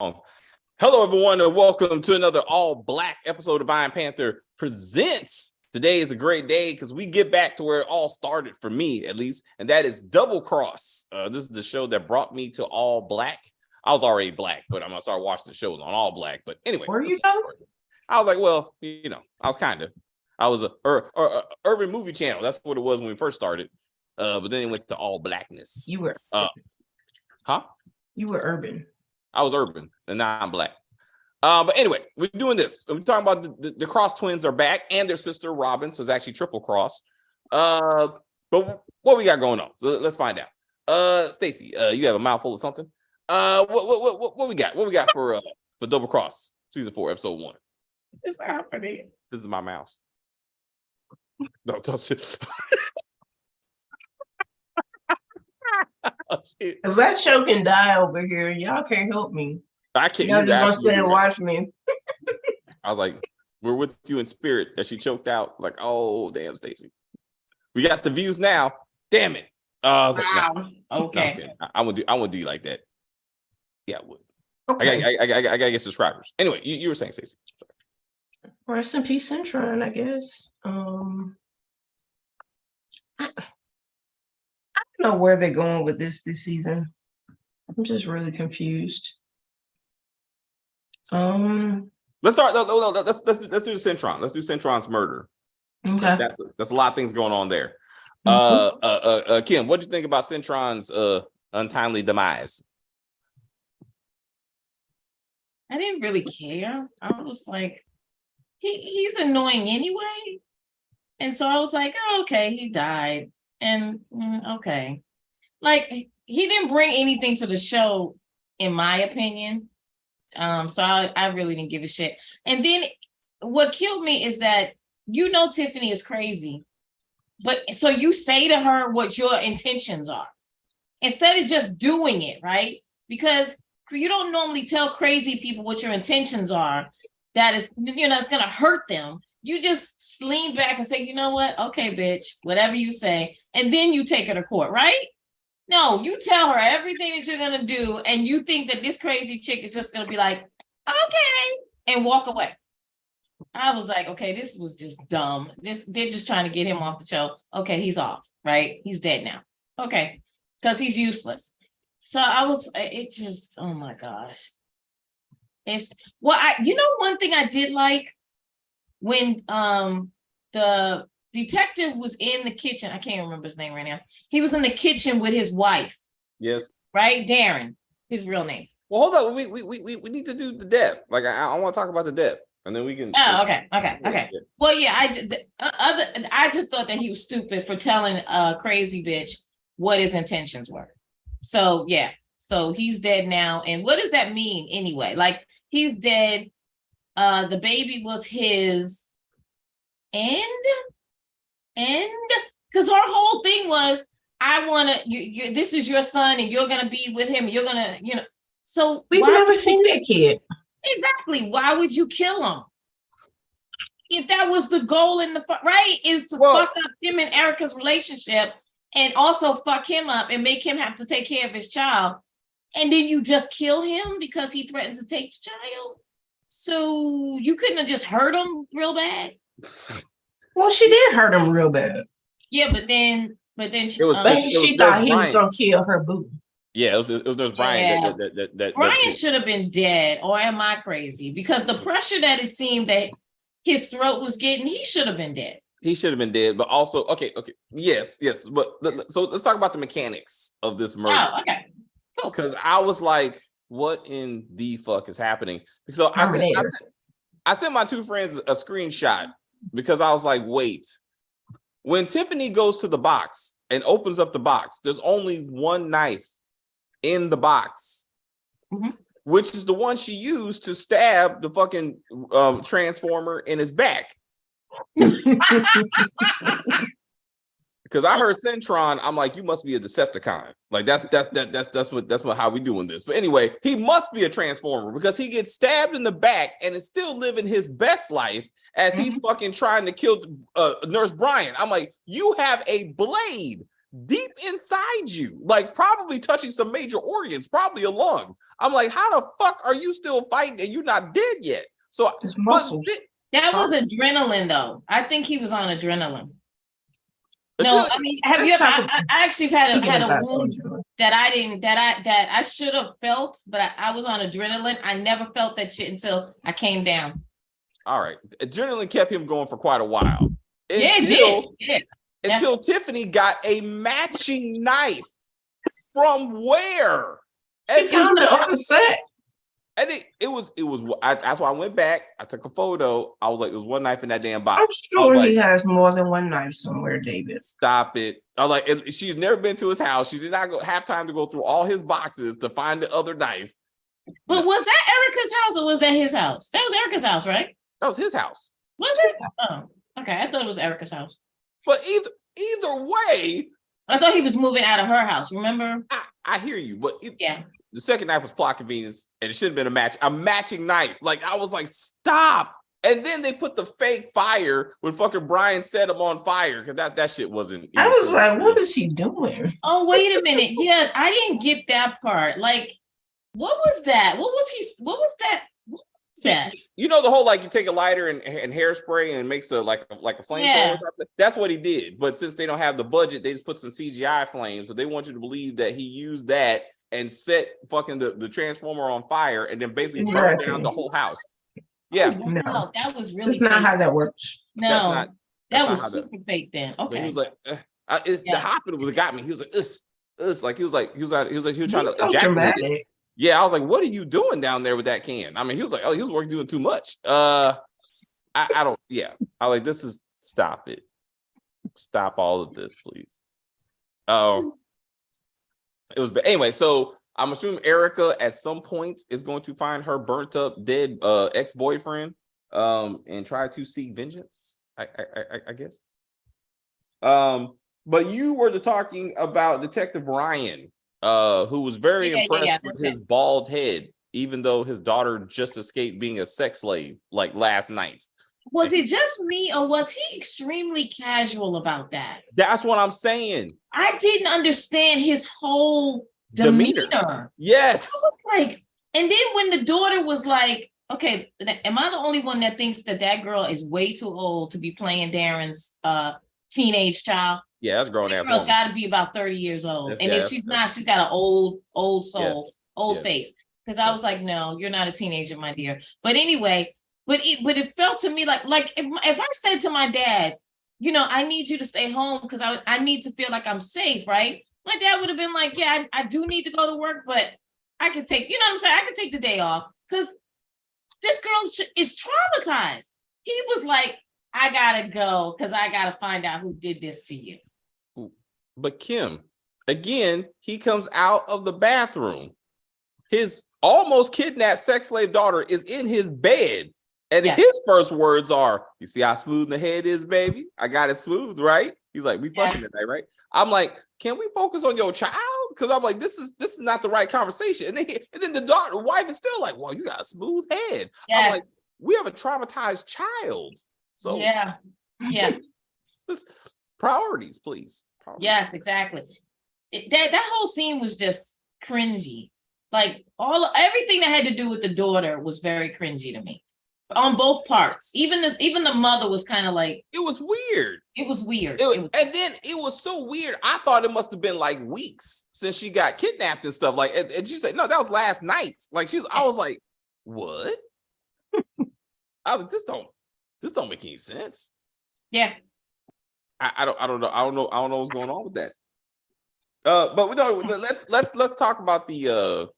Hello, everyone, and welcome to another all-black episode of Iron Panther Presents. Today is a great day because we get back to where it all started for me, at least, and that is Double Cross. This is the show that brought me to all black. I was already black, but I'm gonna start watching the shows on all black. But anyway, were you? I was like, well, you know, I was a urban movie channel. That's what it was when we first started. But then it went to all blackness. You were, You were urban. I was urban, and now I'm black. But anyway, we're doing this. We're talking about the Cross twins are back, and their sister Robin, so it's actually triple cross. But what we got going on? So let's find out. Stacy, you have a mouthful of something. What we got? What we got for Double Cross season 4, episode 1? What's happening? This is my mouse. No, don't it. Oh, shit. If that show can die over here, y'all can't help me. I can't. Y'all just gonna stay and watch me. I was like, we're with you in spirit. That she choked out. Like, oh damn, Stacy. We got the views now. Damn it. I was like, wow. No. Okay. No, I would do you like that. Yeah, I would. Okay. I gotta get subscribers. Anyway, you were saying, Stacy. Rest in peace, Centron, I guess. I don't know where they're going with this season. I'm just really confused. Let's start. No, let's do the Centron. Let's do Centron's murder. Okay. That's a lot of things going on there. Kim, what do you think about Centron's untimely demise? I didn't really care. I was like, he's annoying anyway. And so I was like, oh, okay, he died. And okay. Like, he didn't bring anything to the show, in my opinion. So I really didn't give a shit. And then what killed me is that, Tiffany is crazy. But so you say to her what your intentions are instead of just doing it, right? Because you don't normally tell crazy people what your intentions are. That is, it's going to hurt them. You just lean back and say, you know what? Okay, bitch, whatever you say. And then you take her to court, right? No, you tell her everything that you're going to do. And you think that this crazy chick is just going to be like, okay, and walk away. I was like, okay, this was just dumb. They're just trying to get him off the show. Okay, he's off, right? He's dead now. Okay, because he's useless. So oh my gosh. One thing I did like when the detective was in the kitchen, I can't remember his name right now. He was in the kitchen with his wife. Yes. Right? Darren, his real name. Well, hold on. We need to do the death. Like, I want to talk about the death. And then we can. Oh, okay. Well, yeah, I just thought that he was stupid for telling a crazy bitch what his intentions were. So yeah, so he's dead now, and what does that mean anyway? Like, he's dead. The baby was his, and because her whole thing was, I want to. This is your son, and you're gonna be with him. You're gonna, So we've never seen that kid. Exactly. Why would you kill him? If that was the goal right, is to fuck up him and Erica's relationship and also fuck him up and make him have to take care of his child. And then you just kill him because he threatens to take the child. So you couldn't have just hurt him real bad. Well, she did hurt him real bad. Yeah, but then she thought he was gonna kill her boo. Yeah, it was Brian. Yeah. Brian should have been dead, or am I crazy? Because the pressure that it seemed that his throat was getting, he should have been dead. He should have been dead, but also, okay, yes. But so let's talk about the mechanics of this murder. Oh, okay, cool. Because I was like, what in the fuck is happening? So I sent my two friends a screenshot because I was like, wait. When Tiffany goes to the box and opens up the box, there's only one knife in the box, which is the one she used to stab the fucking transformer in his back. Because I heard Centron, I'm like, you must be a Decepticon. Like that's how we doing this. But anyway, he must be a transformer because he gets stabbed in the back and is still living his best life as he's fucking trying to kill Nurse Brian. I'm like, you have a blade deep inside you, like probably touching some major organs, probably a lung. I'm like, how the fuck are you still fighting and you're not dead yet? So His muscles. That was adrenaline, though. I think he was on adrenaline. No, adrenaline, I mean, have you ever? I actually had a wound that I should have felt, but I was on adrenaline. I never felt that shit until I came down. all right, adrenaline kept him going for quite a while. Yeah, it did. Until Tiffany got a matching knife. From where? He found the other set. And that's why I went back. I took a photo. I was like, there's one knife in that damn box. I'm sure he has more than one knife somewhere, David. Stop it. I was like, and she's never been to his house. She did not have time to go through all his boxes to find the other knife. But was that Erica's house or was that his house? That was Erica's house, right? That was his house. Was it? Oh, okay. I thought it was Erica's house. But either way, I thought he was moving out of her house. Remember? I hear you, but yeah. The second knife was plot convenience, and it should have been a matching knife. Like, I was like, stop. And then they put the fake fire when fucking Brian set him on fire, because that shit wasn't. I was like, what is she doing? Oh, wait a minute. Yeah, I didn't get that part. Like, what was that? What was that? You know the whole, like, you take a lighter and hairspray and it makes a flame. Yeah. That's what he did. But since they don't have the budget, they just put some CGI flames. So they want you to believe that he used that and set fucking the transformer on fire and then basically burn down the whole house. Yeah. Oh, wow. No, that was really. That's not how that works. No, that was super fake then. Okay. He was like, the hospital would have got me. He was like, like he was trying to. So dramatic. Yeah, I was like, what are you doing down there with that can? I mean, he was like, oh, he was doing too much. I don't. Yeah, I like this is stop it. Stop all of this, please. It was, but anyway, so I'm assuming Erica at some point is going to find her burnt up dead ex-boyfriend and try to seek vengeance. I guess. But you were talking about Detective Ryan, who was very impressed with his bald head, even though his daughter just escaped being a sex slave like last night. Was it just me, or was he extremely casual about that? That's what I'm saying. I didn't understand his whole demeanor. Yes. I was like, and then when the daughter was like, okay, am I the only one that thinks that girl is way too old to be playing Darren's teenage child? Yeah, that's grown ass. Girl's got to be about 30 years old. And if she's not, she's got an old soul, old face. Because I was like, no, you're not a teenager, my dear. But anyway, but it felt to me like if I said to my dad, I need you to stay home because I need to feel like I'm safe, right? My dad would have been like, yeah, I do need to go to work, but I can take, you know what I'm saying? I can take the day off because this girl is traumatized. He was like, I gotta go because I gotta find out who did this to you. But Kim, again, he comes out of the bathroom. His almost kidnapped sex slave daughter is in his bed. And his first words are, you see how smooth the head is, baby? I got it smooth, right? He's like, we fucking today, right? I'm like, can we focus on your child? Because I'm like, this is not the right conversation. And then the wife is still like, well, you got a smooth head. Yes. I'm like, we have a traumatized child. So yeah. Priorities, please. Priorities. Yes, exactly. That whole scene was just cringy. Like everything that had to do with the daughter was very cringy to me. On both parts, even the mother was kind of like, it was weird. And then it was so weird. I thought it must have been like weeks since she got kidnapped and stuff. Like, and she said, no, that was last night. Like I was like, what? I was like, this don't make any sense. Yeah. I don't know what's going on with that. But no, let's talk about the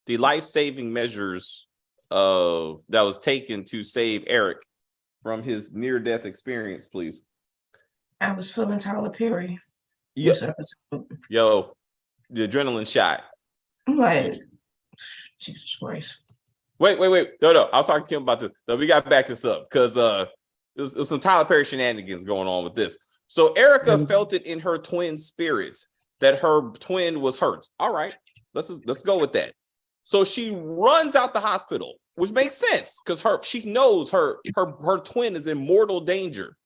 life-saving measures that was taken to save Eric from his near-death experience, please. I was feeling Tyler Perry. Yo, the adrenaline shot. I'm like, Jesus Christ. Wait. No. I was talking to him about this. No, we got to back this up because there's some Tyler Perry shenanigans going on with this. So Erica felt it in her twin spirit that her twin was hurt. All right, let's go with that. So she runs out the hospital, which makes sense because she knows her twin is in mortal danger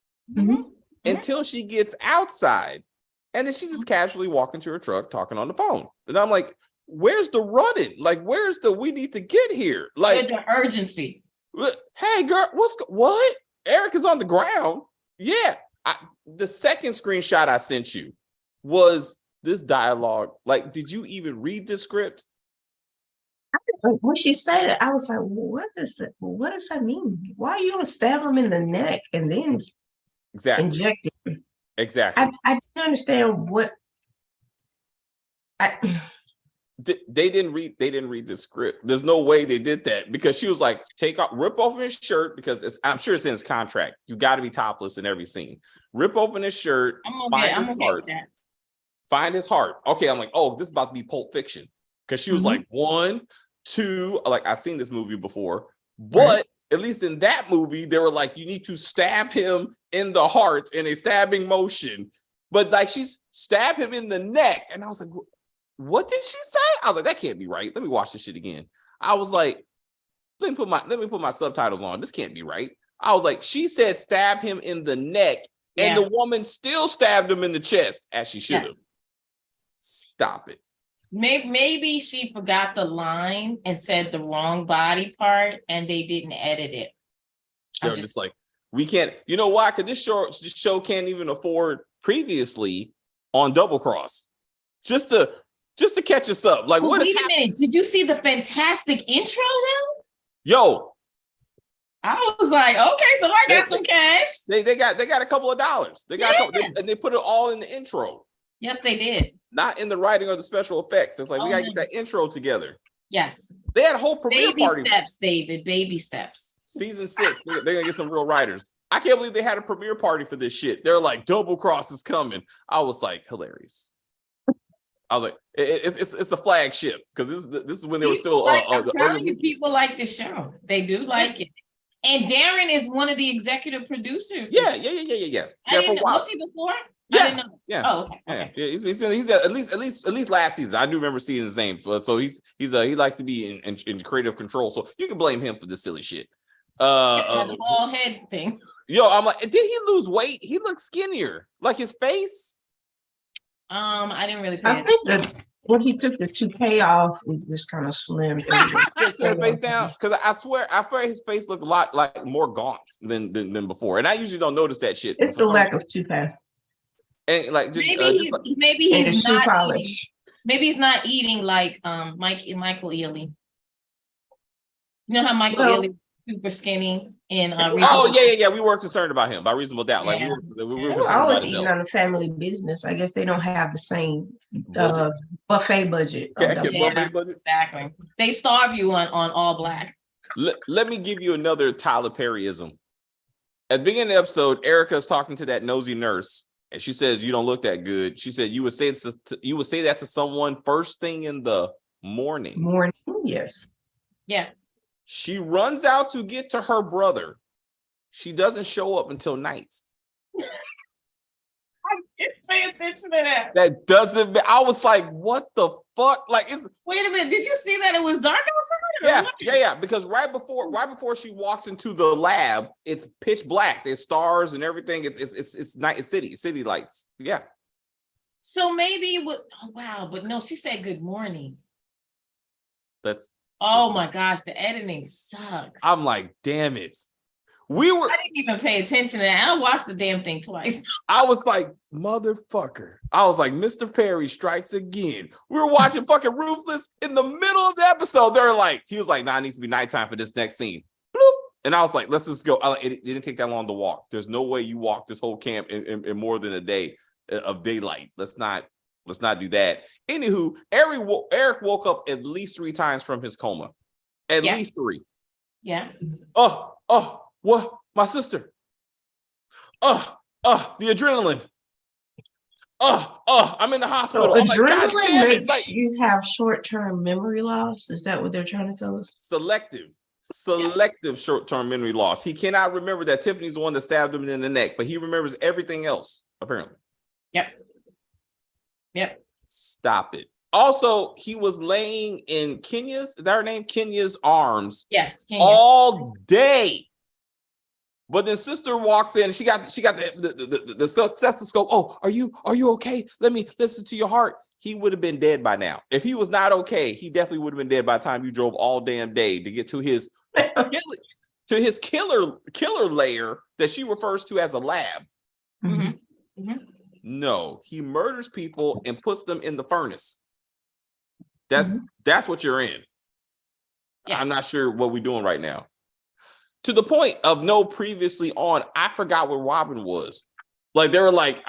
until she gets outside And then she's just casually walking to her truck, talking on the phone. And I'm like, where's the running? Like, where's the we need to get here? Like the urgency. Hey girl, what? Eric is on the ground. Yeah. The second screenshot I sent you was this dialogue. Like, did you even read the script? When she said it, I was like, what does that mean? Why are you gonna stab him in the neck and then inject it? Exactly. I didn't understand what they didn't read the script. There's no way they did that, because she was like, rip open his shirt, because I'm sure it's in his contract. You got to be topless in every scene. Rip open his shirt, find his heart. Okay, I'm like, oh, this is about to be Pulp Fiction, because she was like 1, 2. Like, I've seen this movie before, but at least in that movie, they were like, you need to stab him in the heart in a stabbing motion. But like, she's stabbed him in the neck, and I was like, what did she say? I was like, that can't be right. Let me watch this shit again. I was like, let me put my subtitles on. This can't be right. I was like, she said stab him in the neck, and the woman still stabbed him in the chest, as she should have. Stop it. Maybe she forgot the line and said the wrong body part, and they didn't edit it. They're just like, we can't. You know why? Because this show can't even afford previously on Double Cross. Just to catch us up. Like, well, wait a minute. Did you see the fantastic intro though? Yo. I was like, okay, so I got some cash. They got a couple of dollars. They got and they put it all in the intro. Yes, they did. Not in the writing or the special effects. It's like, we gotta get that intro together. Yes. They had a whole premiere party. Baby steps, David. Baby steps. Season 6. They're gonna get some real writers. I can't believe they had a premiere party for this shit. They're like, Double Cross is coming. I was like, hilarious. I was like, it's a flagship, because this is when they were still. I'm telling you, people like the show. They do like it. And Darren is one of the executive producers. Yeah. I didn't know. Was he before? Yeah. I didn't know. Yeah. Oh, okay. Yeah. He's at least last season. I do remember seeing his name. So he likes to be in creative control. So you can blame him for this silly shit. The bald head thing. Yo, I'm like, did he lose weight? He looks skinnier. Like his face. I didn't really pay I think that when he took the toupee off, he just kind of slimmed. His face down, because I swear his face looked a lot like more gaunt than before, and I usually don't notice that shit. It's the lack of toupee. And like, maybe he's not polish. Maybe he's not eating like Michael Ealy. You know how Michael Ealy was super skinny in yeah. We were concerned about him by Reasonable Doubt. Like, we were always eating on a family business. I guess they don't have the same buffet budget. Buffet budget. Exactly. They starve you on All Black. Let me give you another Tyler Perryism. At the beginning of the episode, Erica's talking to that nosy nurse, and she says, "You don't look that good." She said, "You would say that to someone first thing in the morning." Yes. Yeah. She runs out to get to her brother. She doesn't show up until night. I didn't pay attention to that. That doesn't. I was like, "What the fuck?" Like, it's. Wait a minute. Did you see that it was dark outside? Yeah. Because right before she walks into the lab, it's pitch black. There's stars and everything. It's night. It's city lights. Yeah. So maybe it would. Oh wow! But no, she said good morning. That's. Oh my gosh, the editing sucks. I'm like, damn it. I didn't even pay attention to that. I watched the damn thing twice. I was like, motherfucker. I was like, Mr. Perry strikes again. We were watching fucking Ruthless in the middle of the episode. He was like, nah, it needs to be nighttime for this next scene. Bloop. And I was like, let's just go. It didn't take that long to walk. There's no way you walk this whole camp in more than a day of daylight. Let's not do that. Anywho, Eric woke up at least 3 times from his coma. At least 3. Yeah. What? My sister. The adrenaline. I'm in the hospital. So adrenaline makes you have short-term memory loss. Is that what they're trying to tell us? Selective short-term memory loss. He cannot remember that Tiffany's the one that stabbed him in the neck, but he remembers everything else, apparently. Yep. Stop it. Also, he was laying in Kenya's, is that her name? Kenya's arms. Yes. Kenya. All day. But then sister walks in. She got the stethoscope. Oh, are you okay? Let me listen to your heart. He would have been dead by now. If he was not okay, he definitely would have been dead by the time you drove all damn day to get to his killer lair that she refers to as a lab. Mm-hmm. Mm-hmm. No, he murders people and puts them in the furnace. That's what you're in. Yeah. I'm not sure what we're doing right now. To the point of no previously on, I forgot where Robin was. Like they were like,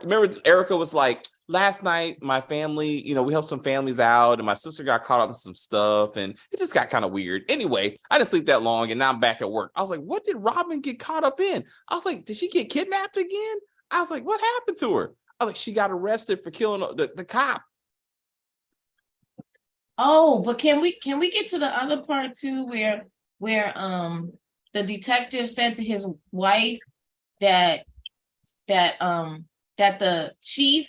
remember Erica was like, last night my family, we helped some families out and my sister got caught up in some stuff and it just got kind of weird. Anyway, I didn't sleep that long and now I'm back at work. I was like, what did Robin get caught up in? I was like, did she get kidnapped again? I was like, what happened to her? I was like, she got arrested for killing the cop. Oh, but can we get to the other part too, where the detective said to his wife that the chief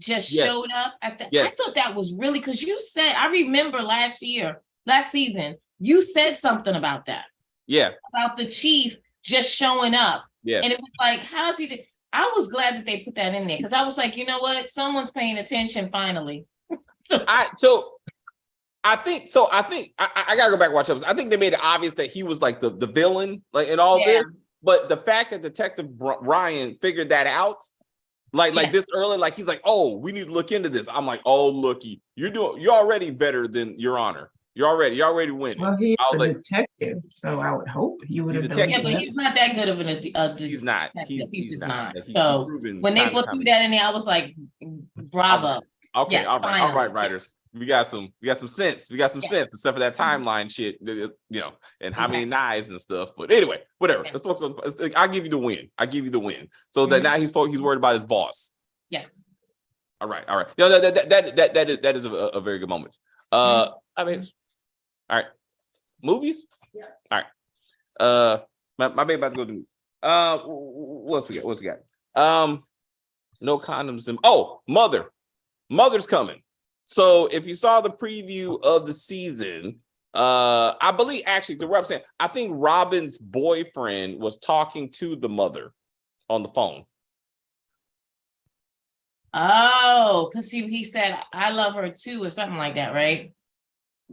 just showed up at the. I thought that was really, because you said, I remember last season, you said something about that. Yeah. About the chief just showing up. Yeah. And it was like, how's he? I was glad that they put that in there because I was like, you know what? Someone's paying attention finally. I think I gotta go back and watch episodes. I think they made it obvious that he was like the villain, like in all this. But the fact that Detective Ryan figured that out, like this early, like he's like, oh, we need to look into this. I'm like, oh, looky, you're already better than Your Honor. You're already winning. Well, he's a detective, so I would hope you would have known. Yeah, but he's not that good of a detective. He's not. He's just not. So when they put that in there, I was like, bravo. Okay, yes, all right, writers. We got some sense. We got some sense, except for that timeline shit, and how many knives and stuff. But anyway, whatever. Let's focus on. I'll give you the win. So that now he's worried about his boss. Yes. All right. That is a very good moment. I mean, all right. Movies. Yeah. All right. My baby about to go to the movies. What else we got? No condoms. Mother's coming. So if you saw the preview of the season, I believe actually the rep saying, I think Robin's boyfriend was talking to the mother on the phone. Oh, because he said, I love her too, or something like that, right?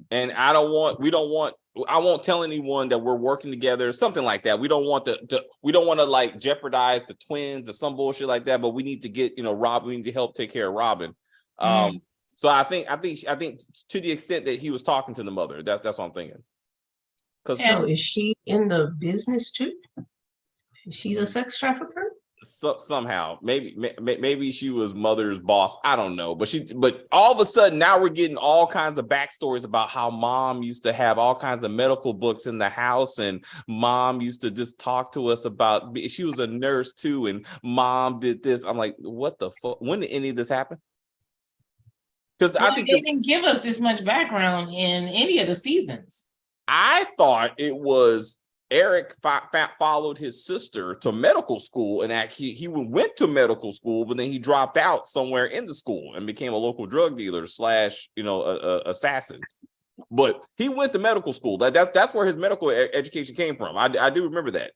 And I won't tell anyone that we're working together, something like that. We don't want to like jeopardize the twins or some bullshit like that, but we need to get, Rob, we need to help take care of Robin. So I think to the extent that he was talking to the mother, that's what I'm thinking. So is she in the business too? She's a sex trafficker? Somehow, maybe she was mother's boss. I don't know, but all of a sudden now we're getting all kinds of backstories about how mom used to have all kinds of medical books in the house, and mom used to just talk to us about. She was a nurse too, and mom did this. I'm like, what the fuck? When did any of this happen? Because I think they didn't give us this much background in any of the seasons. I thought it was Eric followed his sister to medical school, and he went to medical school, but then he dropped out somewhere in the school and became a local drug dealer / assassin. But he went to medical school. That's where his medical education came from. I do remember that.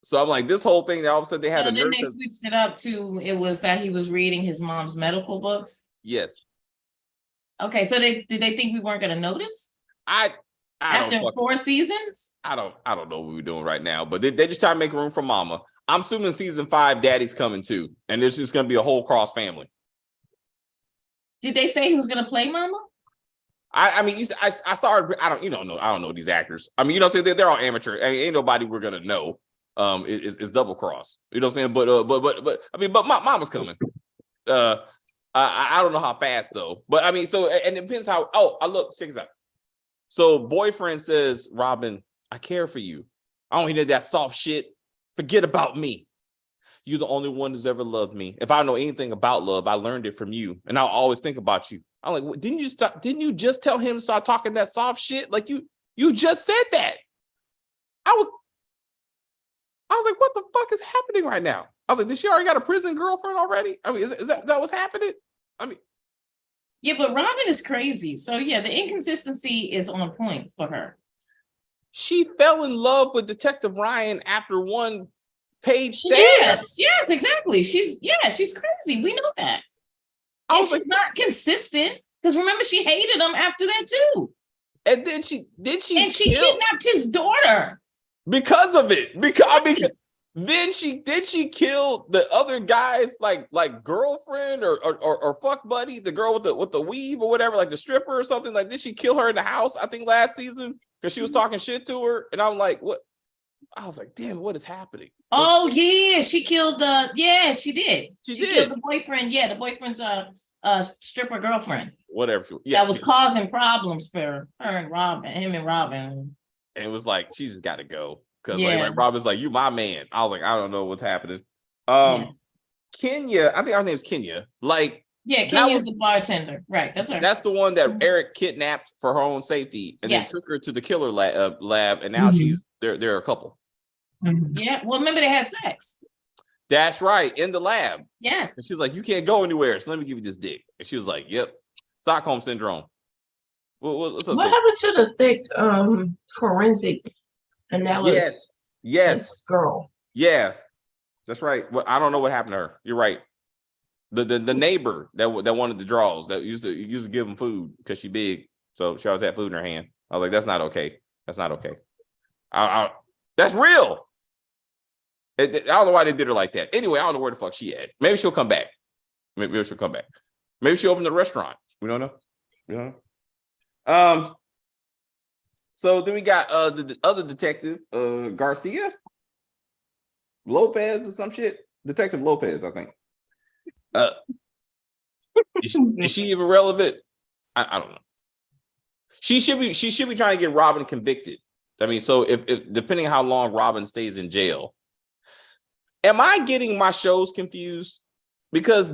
So I'm like, this whole thing, all of a sudden they had a nurse. Then they switched it up to, it was that he was reading his mom's medical books. Yes. Okay, so did they think we weren't going to notice? After 4 seasons? I don't know what we're doing right now, but they just try to make room for mama. I'm assuming season 5, daddy's coming too, and there's just going to be a whole cross family. Did they say who's going to play mama? I mean, I saw her. I don't know these actors. I mean, they're all amateur. I mean, ain't nobody we're gonna know. Is double cross. You know what I'm saying? But I mean, but mama's coming. I don't know how fast though. But I mean, so and it depends how. Oh, I look. Check this out. So boyfriend says, Robin, I care for you. I don't need that soft shit. Forget about me. You're the only one who's ever loved me. If I know anything about love, I learned it from you, and I'll always think about you. I'm like, well, didn't you just tell him to start talking that soft shit? Like you just said that. I was like, what the fuck is happening right now? I was like, did she already got a prison girlfriend already? I mean, is that what's happening? I mean, yeah, but Robin is crazy. So yeah, the inconsistency is on point for her. she fell in love with Detective Ryan after one page. Yes, exactly. She's crazy. We know that. And she's not consistent because remember she hated him after that too. And then she kidnapped his daughter because of it. Because then she kill the other guy's like girlfriend or fuck buddy, the girl with the weave or whatever, like the stripper or something. Like, did she kill her in the house? I think last season because she was talking shit to her, and I'm like, what? I was like, damn, what is happening? Oh yeah, she killed she did. She did. Killed the boyfriend. Yeah, the boyfriend's stripper girlfriend. Whatever. That was causing problems for her and Robin, him and Robin. And it was like, she just got to go. Because like Robin's like, you my man. I was like, I don't know what's happening. Kenya, I think her name's Kenya. Like, Kenya's the bartender. Right, that's her. That's the one that Eric kidnapped for her own safety and then took her to the killer lab. And now they're a couple. Yeah, well, remember they had sex. That's right, in the lab. Yes. And she was like, you can't go anywhere, so let me give you this dick. And she was like, yep, Stockholm Syndrome. What's up, what happened to the thick forensic analysis? Yes. Girl. Yeah, that's right. Well, I don't know what happened to her. You're right. The neighbor that wanted the draws, that used to give them food because she big, so she always had food in her hand. I was like, that's not okay. That's not okay. That's real. I don't know why they did her like that. Anyway, I don't know where the fuck she at. Maybe she'll come back. Maybe she'll come back. Maybe she'll open the restaurant. We don't know. We don't know. So then we got the other detective, Garcia Lopez or some shit. Detective Lopez, I think. Is she even relevant? I don't know. She should be trying to get Robin convicted. I mean, so if depending on how long Robin stays in jail. Am I getting my shows confused? Because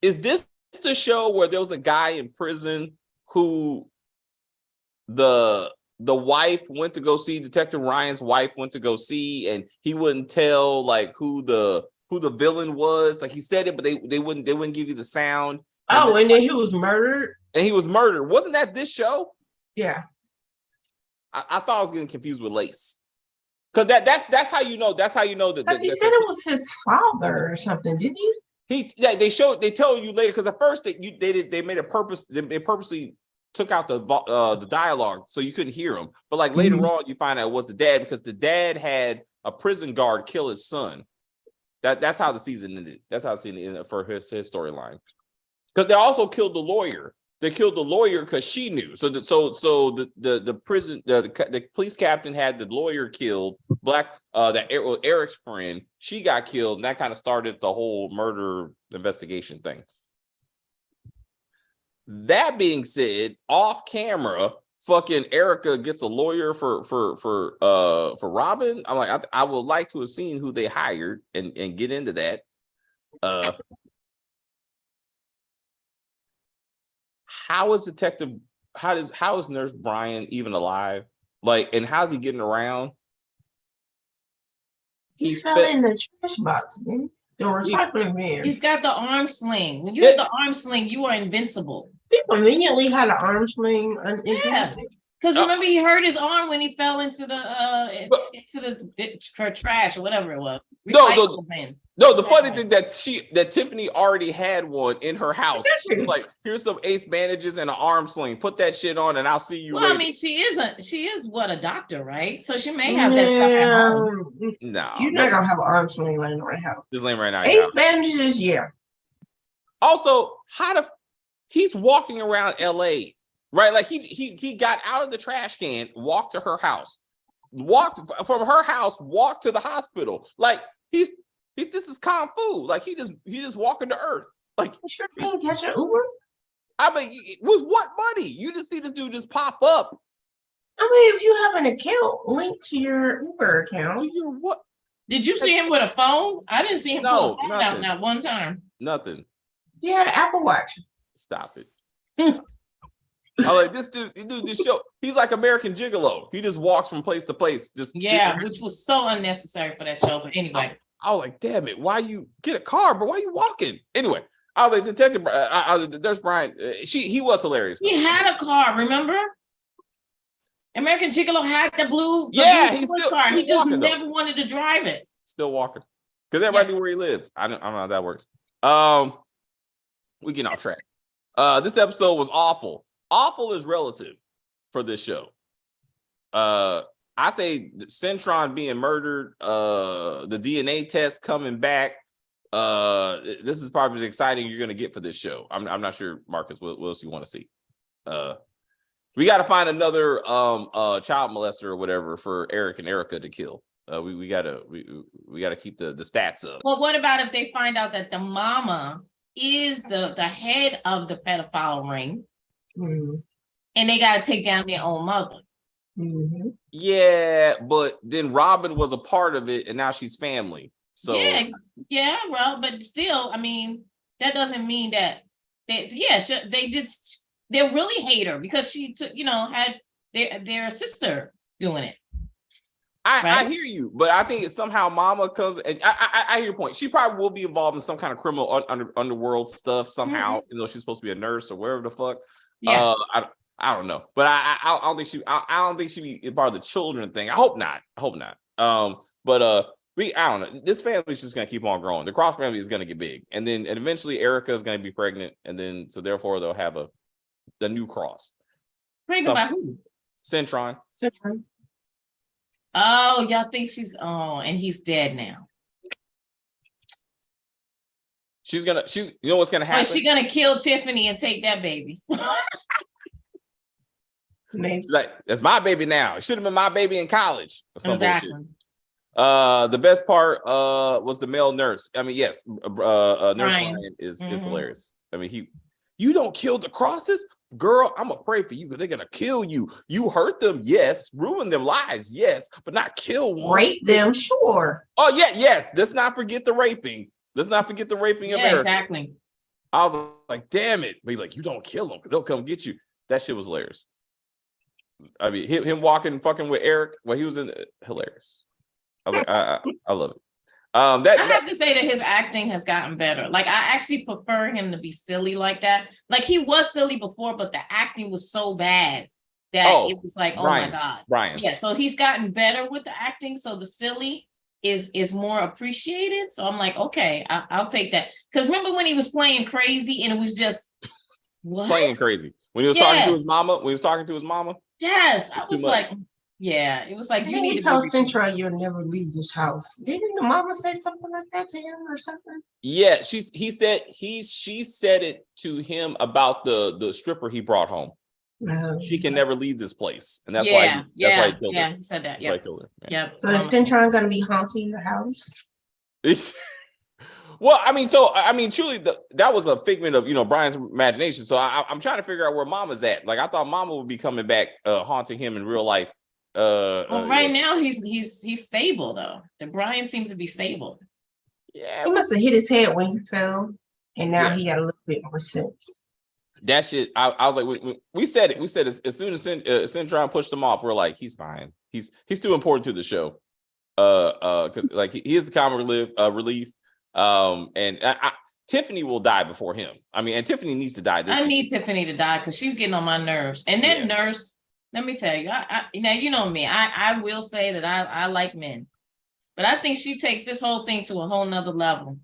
is this the show where there was a guy in prison who the wife went to go see, Detective Ryan's wife went to go see, and he wouldn't tell like who the villain was? Like, he said it, but they wouldn't give you the sound. And then he was murdered. And he was murdered. Wasn't that this show? Yeah. I thought I was getting confused with Lace. Because that's how you know. That's how you know that. Because he said it was his father or something, didn't he? They tell you later, because at first they made a purpose. They purposely took out the dialogue so you couldn't hear him. But like later on, you find out it was the dad, because the dad had a prison guard kill his son. That's how the season ended. That's how the season ended for his storyline. Because they also killed the lawyer. They killed the lawyer because she knew. So the prison the police captain had the lawyer killed. Eric's friend, she got killed, and that kind of started the whole murder investigation thing. That being said, off camera, fucking Erica gets a lawyer for Robin. I'm like, I would like to have seen who they hired and get into that. How is Nurse Brian even alive? Like, and how's he getting around? He fell in the trash box, man. The recycling bin. He's got the arm sling. When you have the arm sling, you are invincible. He conveniently had an arm sling. Yes. Because remember, he hurt his arm when he fell into the trash or whatever it was. No, the funny thing that Tiffany already had one in her house. She was like, here's some ace bandages and an arm sling. Put that shit on and I'll see you later. I mean, she is a doctor, right? So she may have that stuff at home. No. You're not gonna have an arm sling laying in right house. Just laying right now. Ace bandages, yeah. Also, he's walking around LA, right? Like he got out of the trash can, walked to her house, walked from her house, walked to the hospital. Like this is kung fu. Like he just walking to earth. Like, you sure can't catch an Uber? I mean, with what money? You just see the dude just pop up. I mean, if you have an account linked to your Uber account. To your what? Did you see him with a phone? I didn't see him pull a phone out not one time. Nothing. He had an Apple Watch. Stop it. I'm like, this dude just show. He's like American Gigolo. He just walks from place to place. Which was so unnecessary for that show. But anyway, I was like, damn it, why you get a car, but why you walking? Anyway, I was like, Detective. There's Brian. He was hilarious. He had a car. Remember? American Gigolo had the blue. Yeah, blue he's sports still car. He just walking, never wanted to drive it. Still walking. Because everybody knew where he lives. I don't know how that works. We get off track. This episode was awful. Awful is relative for this show. I say Centron being murdered, the DNA test coming back. This is probably as exciting you're gonna get for this show. I'm not sure, Marcus, what else you want to see. We got to find another child molester or whatever for Eric and Erica to kill. We gotta keep the stats up. Well, what about if they find out that the mama is the head of the pedophile ring, and they got to take down their own mother? Yeah, but then Robin was a part of it, and now she's family. So yeah, well, but still, I mean, that doesn't mean that they really hate her because she took, had their sister doing it. I hear you, but I think it's somehow Mama comes, and I hear your point. She probably will be involved in some kind of criminal underworld stuff somehow, she's supposed to be a nurse or whatever the fuck. Yeah. I don't know, but I don't think she be part of the children thing. I hope not. But I don't know. This family's just gonna keep on growing. The Cross family is gonna get big, and eventually Erica is gonna be pregnant, and then so therefore they'll have the new Cross. Pregnant by who? Centron. Oh, y'all think and he's dead now. You know what's gonna happen? She's gonna kill Tiffany and take that baby. Maybe. Like, that's my baby now. It should have been my baby in college or some exactly. bullshit. The best part was the male nurse. I mean, yes, Nurse Brian is hilarious. I mean, you don't kill the Crosses, girl. I'm gonna pray for you because they're gonna kill you. You hurt them, yes. Ruin their lives, yes, but not kill one. Rape them, sure. Oh yeah, yes. Let's not forget the raping. Let's not forget the raping of Eric. Exactly. I was like, damn it. But he's like, you don't kill them. They'll come get you. That shit was hilarious. I mean, him walking fucking with Eric while he was in hilarious. I was like, I love it. I have to say that his acting has gotten better. Like, I actually prefer him to be silly like that. Like, he was silly before, but the acting was so bad that it was like, Brian, my God. Brian. Yeah, so he's gotten better with the acting. So the silly is more appreciated. So I'm like, okay, I'll take that. Because remember when he was playing crazy and it was just playing crazy when he was talking to his mama. Yes, I was like, yeah, it was like you need to tell Centron you'll never leave this house. Didn't the mama say something like that to him or something? Yeah, she said it to him about the stripper he brought home. She can never leave this place, and that's why he killed her. He said that. That's why he killed her. Yeah. So is Centron going to be haunting the house? Well, truly, that was a figment of Brian's imagination. So I'm trying to figure out where Mama's at. Like, I thought Mama would be coming back, haunting him in real life. Right now he's stable though. The Brian seems to be stable. Yeah, he must have hit his head when he fell, and now he got a little bit more sense. That shit, I was like, we said it. We said as soon as Centron pushed him off, we're like, he's fine. He's too important to the show. Because like he is the comic relief. And Tiffany will die before him. I mean, and Tiffany needs to die. I need Tiffany to die because she's getting on my nerves. And that nurse, let me tell you, now you know me. I will say that I like men, but I think she takes this whole thing to a whole nother level.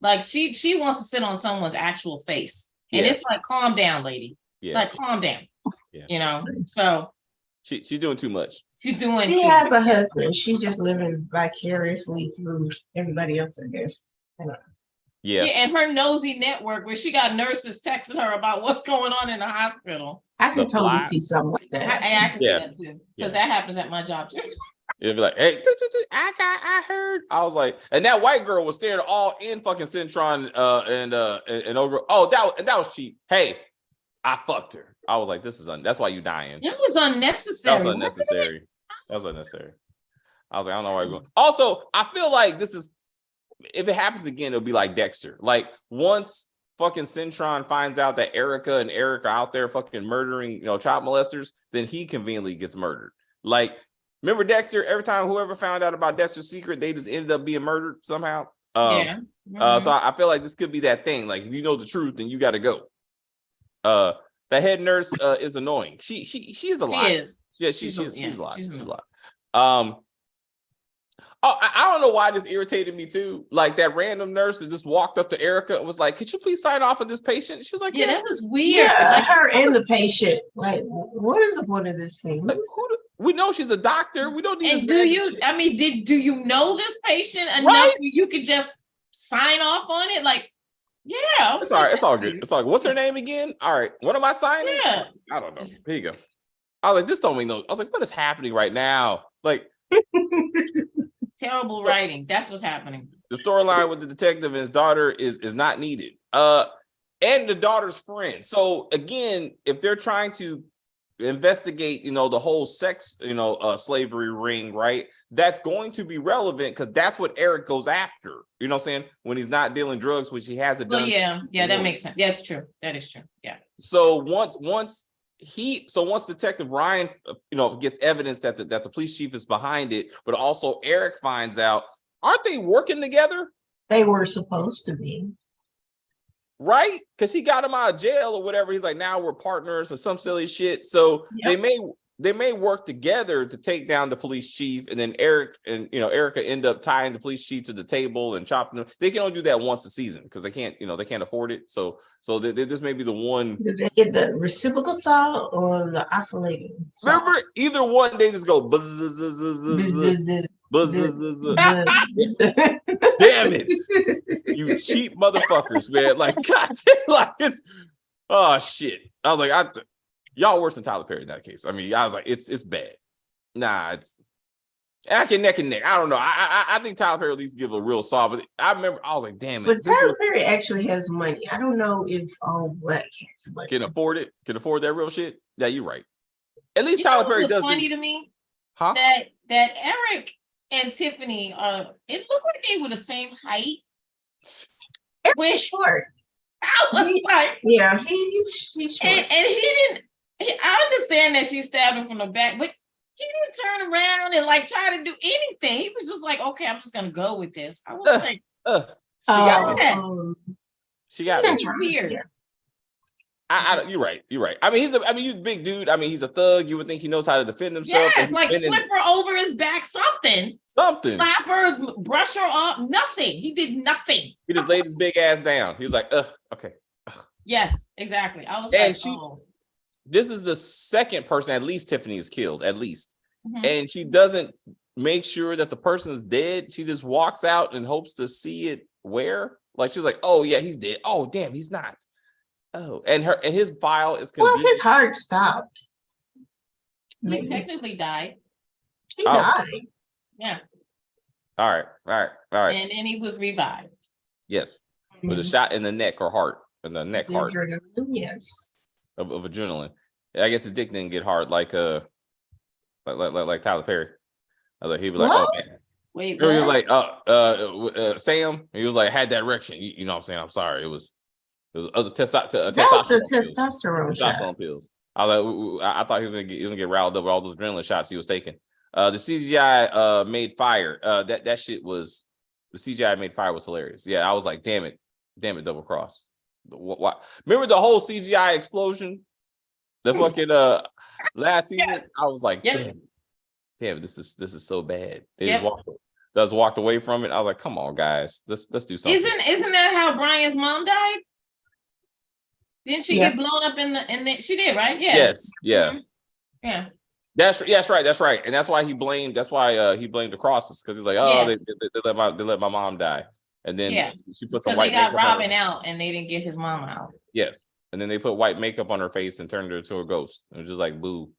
Like she wants to sit on someone's actual face, and it's like, calm down, lady. Yeah. Like, calm down. Yeah. So she's doing too much. She has a husband. She's just living vicariously through everybody else, I guess. Yeah, and her nosy network where she got nurses texting her about what's going on in the hospital. I can totally see something like that. I can see that too, because that happens at my job too. It'd be like, hey, I heard. I was like, and that white girl was staring all in fucking Centron and over. Oh, that was cheap. Hey, I fucked her. I was like, that's why you dying. That was unnecessary. That was unnecessary. I was like, I don't know where you're going. Also, I feel like this is, if it happens again, it'll be like Dexter. Like, once fucking Centron finds out that Erica and Eric are out there fucking murdering, child molesters, then he conveniently gets murdered. Like, remember Dexter? Every time whoever found out about Dexter's secret, they just ended up being murdered somehow. So I feel like this could be that thing. Like, if you know the truth, then you got to go. The head nurse is annoying. She is a lot. she's a lot. She's a lot. Oh, I don't know why this irritated me too. Like that random nurse that just walked up to Erica and was like, "Could you please sign off on this patient?" She was like, "Yeah, that was weird." Yeah, like, her and the patient. Like, what is the point of this scene? Like, we know she's a doctor. We don't need. And do you? I mean, do you know this patient enough right? where you could just sign off on it? Like, yeah, it's all right. It's all good. It's all good. What's her name again? All right. What am I signing? Yeah, I don't know. Here you go. I was like, this don't make no. I was like, what is happening right now? Like. Terrible writing. That's what's happening. The storyline with the detective and his daughter is not needed. And the daughter's friend. So again, if they're trying to investigate, the whole sex, slavery ring, right? That's going to be relevant because that's what Eric goes after. You know what I'm saying? When he's not dealing drugs, which he hasn't done. Yeah, that makes sense. That's true. That is true. Yeah. So once Detective Ryan, gets evidence that the police chief is behind it, but also Eric finds out, aren't they working together? They were supposed to be. Right? Because he got him out of jail or whatever. He's like, now we're partners or some silly shit. So they may work together to take down the police chief, and then Eric and Erica end up tying the police chief to the table and chopping them. They can only do that once a season because they can't afford it. So this may be the one. Did they get the reciprocal saw or the oscillating saw? Remember, either one they just go buzz, buzz, buzz, damn it, you cheap motherfuckers, man! Like, God damn, like it's shit. I was like, y'all worse than Tyler Perry in that case. I mean, I was like, it's bad. Nah, it's acting neck and neck. I don't know. I think Tyler Perry at least give a real saw, but I remember I was like, damn it. But Tyler Perry actually has money. I don't know if ALLBLK has money. Can afford it. Can afford that real shit. Yeah, you're right. At least Tyler Perry does. Funny to me, huh? That Eric and Tiffany are. It looked like they were the same height. We're short. I was like, yeah, he's short. And he didn't. I understand that she stabbed him from the back, but he didn't turn around and like try to do anything. He was just like, okay, I'm just gonna go with this. I was like, she got that's weird. Yeah. You're right. You're right. I mean, he's a big dude. I mean, he's a thug. You would think he knows how to defend himself. Yes, like flip her over his back, something. Slap her, brush her off, nothing. He did nothing. He just laid his big ass down. He was like, okay. Yes, exactly. I was this is the second person, at least Tiffany is killed, at least. Mm-hmm. And she doesn't make sure that the person is dead. She just walks out and hopes to see it where. Like, she's like, oh yeah, he's dead. Oh, damn, he's not. Oh, and his file is well, his heart stopped. He technically died. He died. Yeah. All right. And then he was revived. Yes, with a shot in the neck or heart, in the neck heart. Yes. Of adrenaline. I guess his dick didn't get hard like Tyler Perry. I was like, he'd be like, what? oh man. Wait, he was like, Sam. He was like, had that erection. You know what I'm saying? I'm sorry. It was other testosterone pills. I thought he was gonna get riled up with all those adrenaline shots he was taking. The CGI made fire. That shit was the CGI made fire was hilarious. Yeah, I was like, damn it, double cross. What? Remember the whole CGI explosion? The fucking last season. I was like, damn, this is so bad. They just walked away from it. I was like, come on, guys, let's do something. Isn't that how Brian's mom died? Didn't she get blown up in the? She did, right? Yeah. Yes. Yeah. Mm-hmm. Yeah. That's right. And that's why he blamed the crosses, because he's like, oh, they let my mom die. And then she put some white makeup. They got Robin out and they didn't get his mom out. Yes. And then they put white makeup on her face and turned her into a ghost. It was just like boo.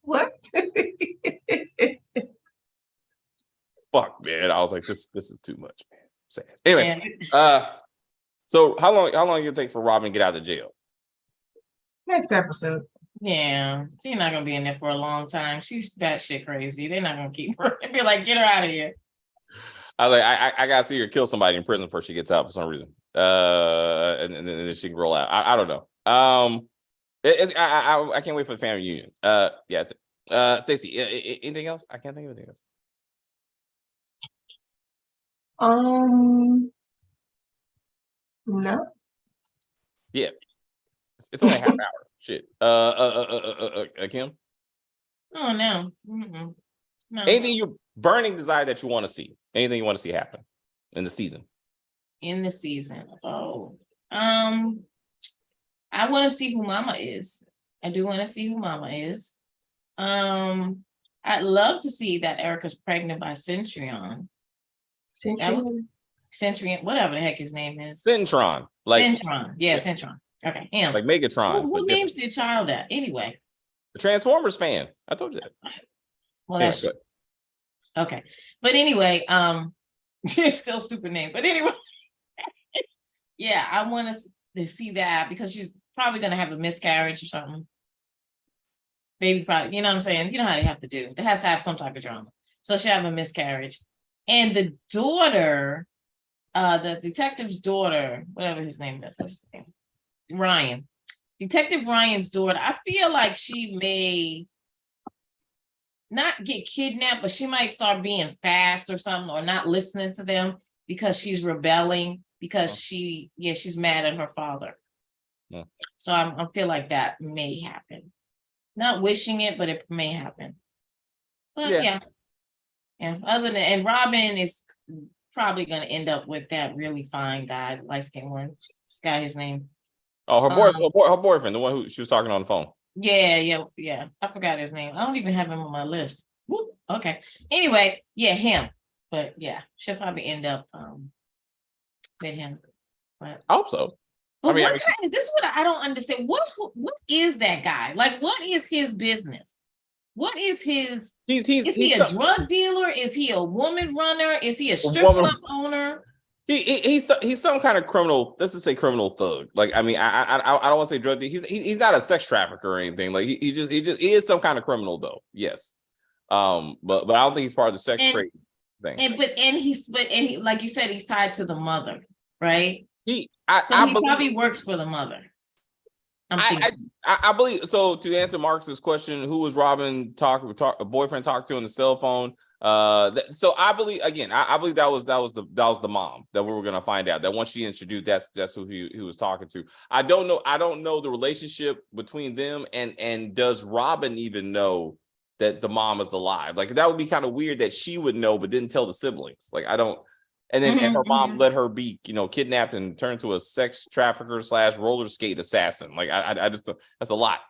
What? Fuck, man. I was like, this is too much, man. Sad. Anyway, so how long you gonna take for Robin to get out of jail? Next episode. Yeah, she's not gonna be in there for a long time. She's batshit crazy. They're not gonna keep her. They'd be like, get her out of here. I was like, I gotta see her kill somebody in prison before she gets out for some reason. And then she can roll out. I don't know. I can't wait for the family reunion. That's it. Stacey, anything else? I can't think of anything else. No. Yeah, it's only a half hour. Shit. Kim. Oh no. Mm-mm. No. Anything you burning desire that you want to see? Anything you want to see happen in the season? In the season. Oh. I want to see who Mama is. I do want to see who Mama is. I'd love to see that Erica's pregnant by Centron. Centron, whatever the heck his name is. Centron. Centron. Yeah, Centron. Okay, him. Like Megatron. Who names their child that? Anyway. The Transformers fan. I told you that. Well, that's true. Okay. But anyway, it's still a stupid name. But anyway, yeah, I want to see that because she's probably going to have a miscarriage or something. Baby probably, you know what I'm saying? You know how they have to do. It has to have some type of drama. So she'll have a miscarriage. And the daughter, the detective's daughter, whatever his name is, what's his name? Ryan. Detective Ryan's daughter, I feel like she may not get kidnapped, but she might start being fast or something, or not listening to them because she's rebelling, because she's mad at her father. Yeah. So I feel like that may happen. Not wishing it, but it may happen. But yeah. Other than, and Robin is probably going to end up with that really fine guy, light skinned one. Got his name. Oh, her boyfriend, the one who she was talking on the phone. Yeah. I forgot his name. I don't even have him on my list. Woo, okay. Anyway, yeah, him. But yeah, she'll probably end up with him. But I hope so. But this is what I don't understand. What is that guy? Like, what is his business? What is his? Is he a drug dealer? Is he a woman runner? Is he a strip club owner? He's some kind of criminal. Let's just say criminal thug. Like, I mean, I don't want to say drug dealer. He's not a sex trafficker or anything. Like, he is some kind of criminal though. Yes. But I don't think he's part of the sex trade thing. And he like you said, he's tied to the mother, right? He probably works for the mother. I believe so. To answer Marcus's question, who was Robin boyfriend talked to on the cell phone? So I believe I believe that was the mom that we were gonna find out. That once she introduced, that's who he was talking to. I don't know the relationship between them, and does Robin even know that the mom is alive? Like, that would be kind of weird that she would know but didn't tell the siblings. Like, I don't. And then and her mom let her be, kidnapped and turned to a sex trafficker / roller skate assassin. Like, I just, that's a lot.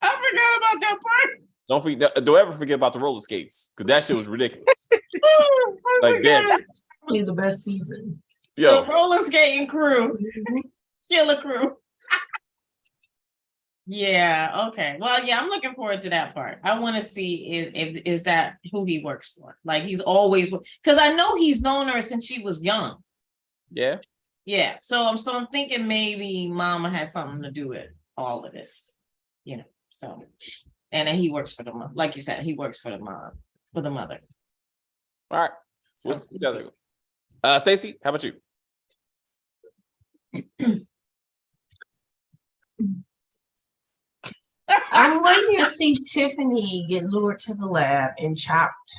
I forgot about that part. Don't ever forget about the roller skates, because that shit was ridiculous. Like, that's probably the best season. Yo, the roller skating crew, killer crew. Yeah. Okay. Well, yeah, I'm looking forward to that part. I want to see is that who he works for. Like, he's always, because I know he's known her since she was young. Yeah. Yeah. So I'm thinking maybe Mama has something to do with all of this. So, and then he works for the mom. Like you said, he works for the mom, for the mother. All right. So, what's the other one? Stacey, how about you? I'm waiting to see Tiffany get lured to the lab and chopped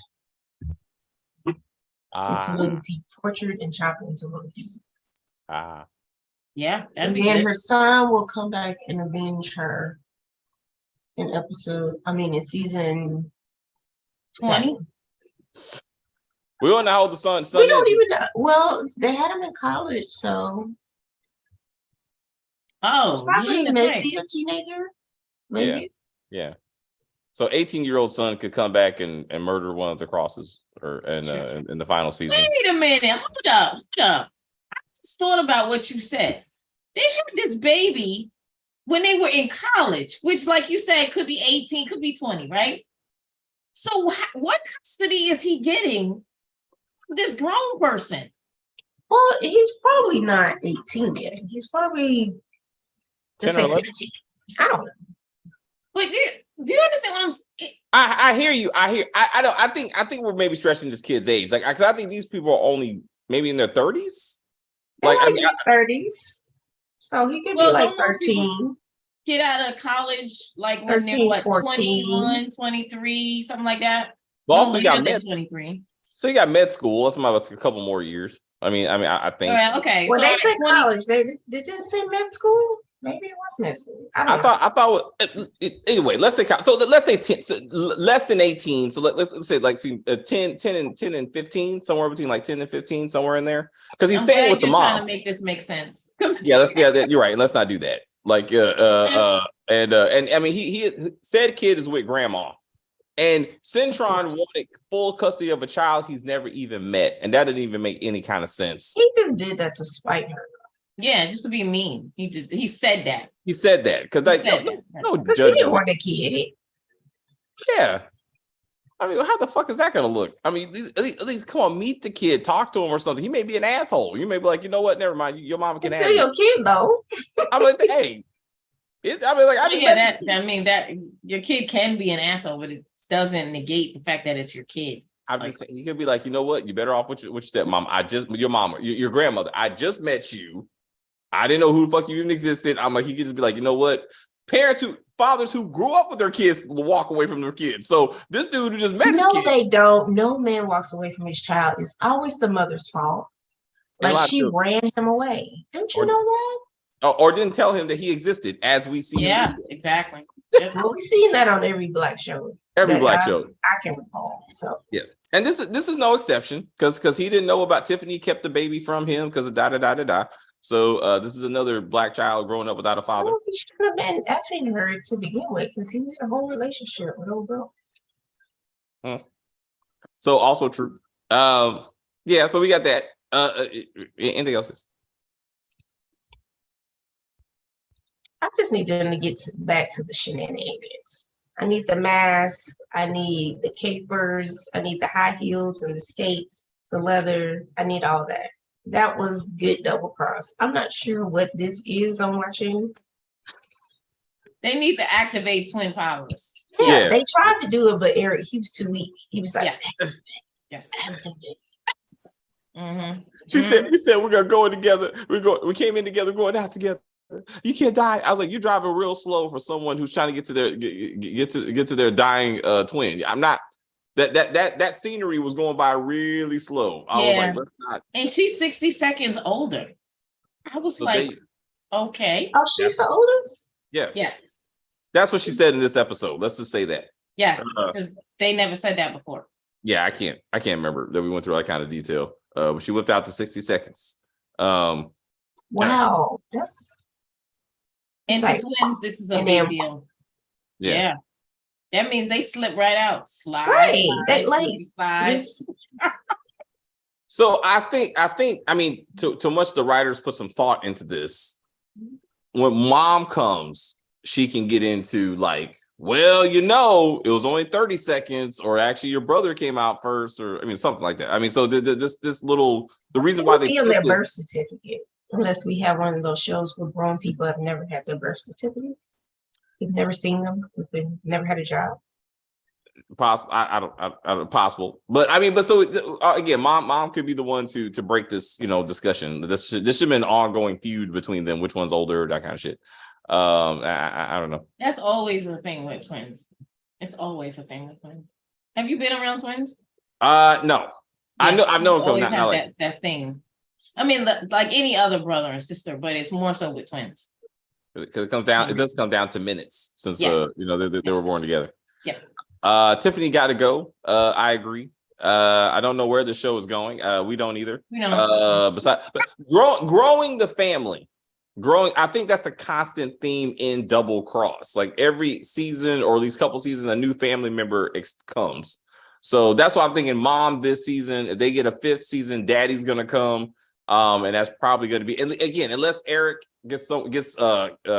into little pieces, tortured and chopped into little pieces. Yeah, and then her son will come back and avenge her in season 20. We don't know how old the son we don't even know. Well, they had him in college, so probably maybe a teenager. Maybe. Yeah. So 18-year-old son could come back and murder one of the crosses in the final season. Wait a minute. Hold up. I just thought about what you said. They had this baby when they were in college, which, like you said, could be 18, could be 20, right? So what custody is he getting from this grown person? Well, he's probably not 18 yet. He's probably 10 or 11. I don't know. But do you understand what I'm saying? I hear you. I think we're maybe stretching this kid's age. Like, because I think these people are only maybe in their 30s. Like, 30s. So he could be like 13. Get out of college like when they're 21, 23, something like that. Well, also you got med 23. So you got med school. That's about a couple more years. I think. Okay. Well, they said college. They didn't say med school. Maybe it was mystery. I thought anyway, let's say so let's say 10, so less than 18. So let's say like 10 and 15, somewhere between like 10 and 15, somewhere in there. Because he's staying with the mom. Trying to make this make sense. Yeah, you're right. Let's not do that. Like and I mean he said kid is with grandma. And Centron wanted full custody of a child he's never even met. And that didn't even make any kind of sense. He just did that to spite her. Yeah, just to be mean. He said that. He said that because like no he didn't want a kid. Yeah. I mean, how the fuck is that gonna look? I mean, at least come on, meet the kid, talk to him or something. He may be an asshole. You may be like, you know what? Never mind. Your mama can have still your kid though. I'm like, hey. I mean that your kid can be an asshole, but it doesn't negate the fact that it's your kid. I'm just saying, you could be like, you know what? You're better off with your stepmom. Your mom, your grandmother. I just met you. I didn't know who the fuck you even existed. I'm like, he could just be like, you know what? Fathers who grew up with their kids will walk away from their kids. So this dude who just met his kid. No, they don't. No man walks away from his child. It's always the mother's fault. Like she ran him away. Don't you know that? Or didn't tell him that he existed, as we see. Yeah, exactly. Well, we've seen that on every black show. Every black show I can recall. So yes, and this is no exception because he didn't know about Tiffany kept the baby from him because of da. So this is another black child growing up without a father. Well, he shouldn't have been effing her to begin with because he was in a whole relationship with old girl. So also true. Yeah. So we got that. Anything else? I just need them to get back to the shenanigans. I need the mask. I need the capers. I need the high heels and the skates, the leather. I need all that. That was good double cross. I'm not sure what this is I'm watching. They need to activate twin powers. Yeah, they tried to do it, but Eric, he was too weak. He was like, yes. Activate. She said, we're gonna go in together. We came in together, going out together. You can't die. I was like, you're driving real slow for someone who's trying to get to their dying twin. I'm not. That scenery was going by really slow. I was like, let's not. And she's 60 seconds older. I was okay. Oh, she's the oldest? Yeah. Yes. That's what she said in this episode. Let's just say that. Yes, because they never said that before. Yeah, I can't remember that we went through that kind of detail. But she whipped out the 60 seconds. Wow. And to twins, this is a big deal. Yeah. That means they slip right out. Slide. Right. Slide. So I think, I mean, to much the writers put some thought into this. When mom comes, she can get into like, well, you know, it was only 30 seconds, or actually your brother came out first, or I mean, something like that. I mean, so this little, the reason why they be on their birth certificate, unless we have one of those shows where grown people have never had their birth certificates. You've never seen them because they've never had a job. Possible, I don't possible, but I mean, but so again, mom could be the one to break this, discussion. This should have been an ongoing feud between them. Which one's older, that kind of shit. I don't know. That's always a thing with twins. It's always a thing with twins. Have you been around twins? No. Yeah, I've known always have that thing. I mean, like any other brother and sister, but it's more so with twins. Because it does come down to minutes since they were born together. Yeah. Tiffany got to go. I agree. I don't know where the show is going. We don't either. But growing the family, I think that's the constant theme in Double Cross. Like every season, or at least couple seasons, a new family member comes. So that's why I'm thinking mom this season. If they get a 5th season, daddy's gonna come. And that's probably going to be, and again, unless Eric gets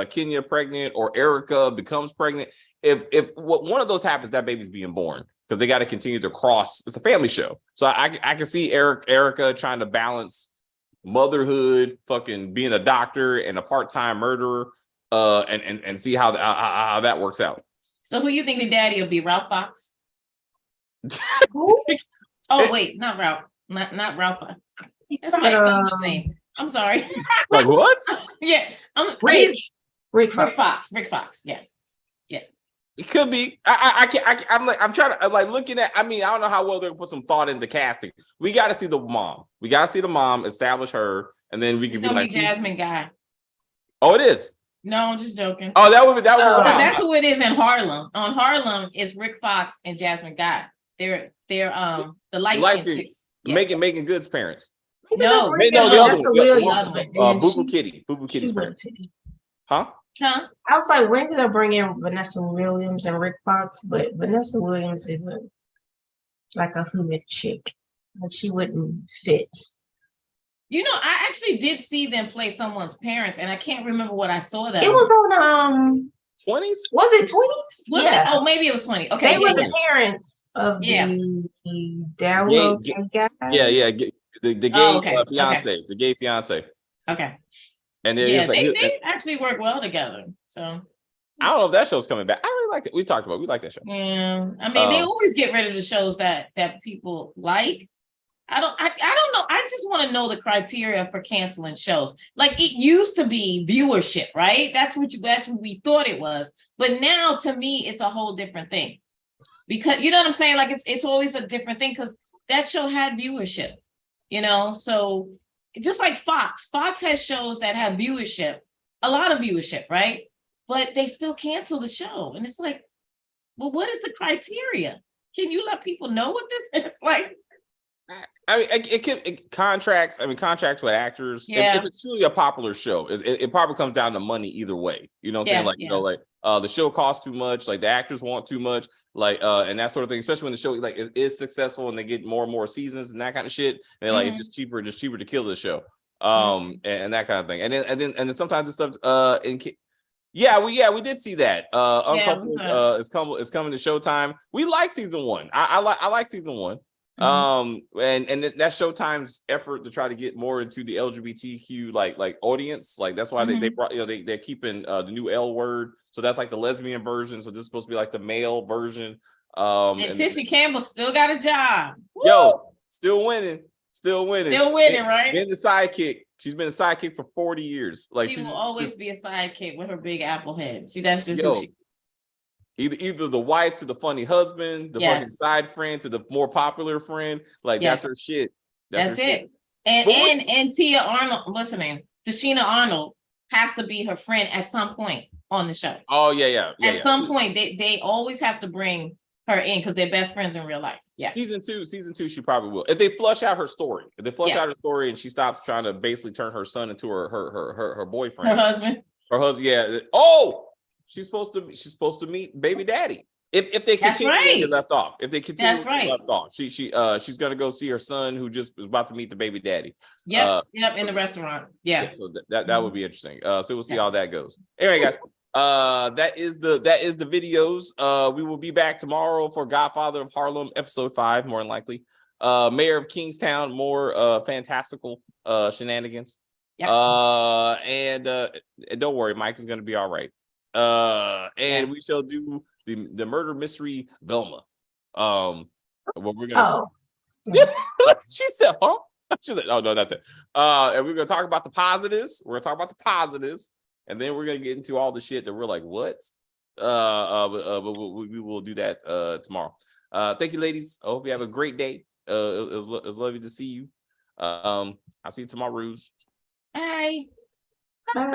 Kenya pregnant, or Erica becomes pregnant. If one of those happens, that baby's being born, because they got to continue to cross. It's a family show, so I can see Erica trying to balance motherhood, fucking being a doctor, and a part-time murderer, and see how that works out. So who you think the daddy will be? Ralph Fox? Wait, not Ralph. Not Ralph Fox. That's my name. I'm sorry. Like what? Yeah, Rick Fox. Yeah. It could be. I'm trying to looking at. I mean, I don't know how well they're gonna put some thought into casting. We got to see the mom. We got to see the mom, establish her, and then we can be like Jasmine Guy. Oh, it is. No, I'm just joking. Oh, that would be Oh. That's who it is in Harlem. On Harlem, it's Rick Fox and Jasmine Gott. They're the light skin chicks. Yeah. Making Good's parents. No, the other one. Williams, Boo Boo Kitty's parents. Huh? I was like, when did I bring in Vanessa Williams and Rick Fox? But Vanessa Williams isn't like a hood chick. Like she wouldn't fit. You know, I actually did see them play someone's parents, and I can't remember what I saw that. It was on 20s. Was it 20s? Yeah. Oh, maybe it was 20. Okay. They were the parents of the down low gay guy. Yeah. The gay fiance. The gay fiance. Okay. And they actually work well together. So I don't know if that show's coming back. I really like it. We like that show. Yeah. I mean, they always get rid of the shows that people like. I don't know. I just want to know the criteria for canceling shows. Like it used to be viewership, right? That's what we thought it was. But now to me, it's a whole different thing. Because you know what I'm saying? Like it's always a different thing because that show had viewership, you know? So just like Fox has shows that have viewership, a lot of viewership, right? But they still cancel the show. And it's like, well, what is the criteria? Can you let people know what this is? Like, I mean, contracts with actors. Yeah. If it's truly a popular show, it probably comes down to money either way. You know what I'm saying? Like, you know, like the show costs too much, like the actors want too much, like and that sort of thing, especially when the show like is successful and they get more and more seasons and that kind of shit. And they're like, it's just cheaper to kill the show. And that kind of thing. And then sometimes the stuff we did see that. Uncoupled is coming to Showtime. We like season 1. I like season 1. And that Showtime's effort to try to get more into the LGBTQ like audience, like that's why they brought, you know, they're keeping the new L word, so that's like the lesbian version, so this is supposed to be like the male version. And Tisha Campbell still got a job. Yo, still winning, right? Been the sidekick. She's been a sidekick for 40 years. Like she will always be a sidekick with her big apple head. See, that's just who she. Either the wife to the funny husband, the fucking side friend to the more popular friend, like that's her shit. That's it. Shit. And Tia Arnold, what's her name? Tashina Arnold has to be her friend at some point on the show. Oh yeah. At some point, they always have to bring her in because they're best friends in real life. Yeah. Season two, she probably will. If they flush out her story, and she stops trying to basically turn her son into her boyfriend, her husband, yeah. Oh. She's supposed to meet baby daddy. If they continue where they left off. If they continue where they left off. She's gonna go see her son who just was about to meet the baby daddy. Yep, in the restaurant. Yeah. So that would be interesting. So we'll see how that goes. Anyway, guys. That is the videos. We will be back tomorrow for Godfather of Harlem, episode 5, more than likely. Mayor of Kingstown, more fantastical shenanigans. Yep. And don't worry, Mike is gonna be all right. And we shall do the murder mystery Velma. What we're gonna she said, huh? She said, oh no, not that. And we're gonna talk about the positives. And then we're gonna get into all the shit that we're like, what? But we will do that tomorrow. Thank you, ladies. I hope you have a great day. It was lovely to see you. I'll see you tomorrow. Bye.